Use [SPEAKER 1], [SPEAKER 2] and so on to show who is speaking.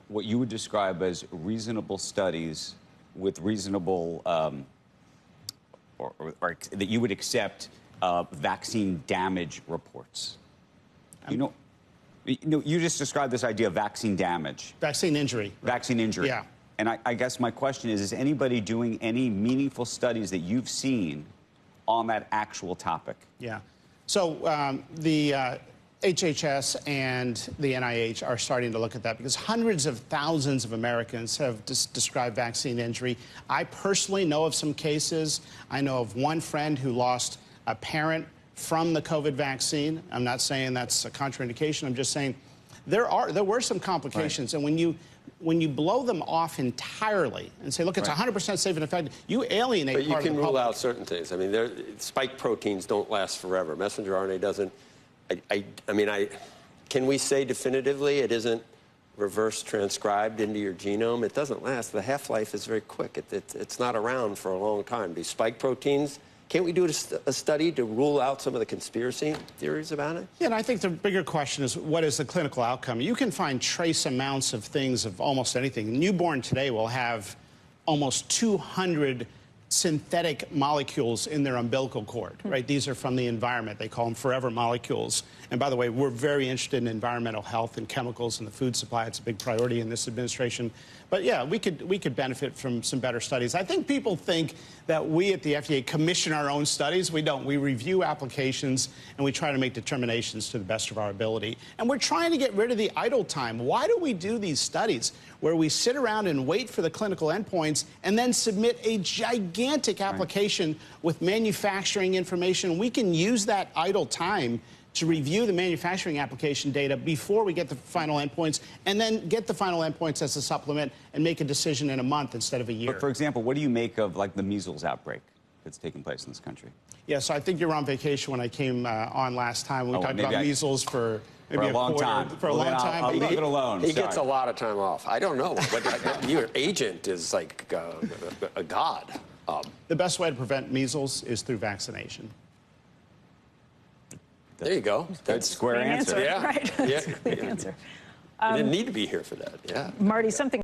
[SPEAKER 1] what you would describe as reasonable studies with reasonable, or that you would accept vaccine damage reports. You just described this idea of vaccine damage.
[SPEAKER 2] Vaccine injury.
[SPEAKER 1] Vaccine injury.
[SPEAKER 2] Yeah.
[SPEAKER 1] And I guess my question is anybody doing any meaningful studies that you've seen on that actual topic?
[SPEAKER 2] Yeah. So the HHS and the NIH are starting to look at that because hundreds of thousands of Americans have described vaccine injury. I personally know of some cases. I know of one friend who lost a parent from the COVID vaccine. I'm not saying that's a contraindication. I'm just saying there were some complications. Right. And when you blow them off entirely and say, look, it's 100% safe and effective, you alienate part of the public.
[SPEAKER 3] But you can rule out certain things. I mean, spike proteins don't last forever. Messenger RNA doesn't. Can we say definitively it isn't reverse transcribed into your genome? It doesn't last. The half-life is very quick. It's not around for a long time. These spike proteins, can't we do a study to rule out some of the conspiracy theories about it?
[SPEAKER 2] Yeah, and I think the bigger question is, what is the clinical outcome? You can find trace amounts of things of almost anything. Newborn today will have almost 200 synthetic molecules in their umbilical cord, right? These are from the environment. They call them forever molecules. And by the way, we're very interested in environmental health and chemicals and the food supply. It's a big priority in this administration. But yeah, we could benefit from some better studies. I think people think that we at the FDA commission our own studies. We don't. We review applications and we try to make determinations to the best of our ability. And we're trying to get rid of the idle time. Why do we do these studies where we sit around and wait for the clinical endpoints and then submit a gigantic application with manufacturing information? We can use that idle time to review the manufacturing application data before we get the final endpoints, and then get the final endpoints as a supplement and make a decision in a month instead of a year.
[SPEAKER 1] But for example, what do you make of like the measles outbreak that's taking place in this country?
[SPEAKER 2] Yeah, so I think you were on vacation when I came on last time. We talked about measles for maybe
[SPEAKER 1] a long
[SPEAKER 2] quarter,
[SPEAKER 1] time.
[SPEAKER 2] For a long time.
[SPEAKER 1] I'll leave it alone.
[SPEAKER 3] He gets a lot of time off. I don't know, but your agent is like a god.
[SPEAKER 2] The best way to prevent measles is through vaccination.
[SPEAKER 3] There you go.
[SPEAKER 1] That's a square answer.
[SPEAKER 4] Yeah. Right.
[SPEAKER 3] Yeah.
[SPEAKER 4] Good answer.
[SPEAKER 3] You didn't need to be here for that. Yeah.
[SPEAKER 4] Marty, something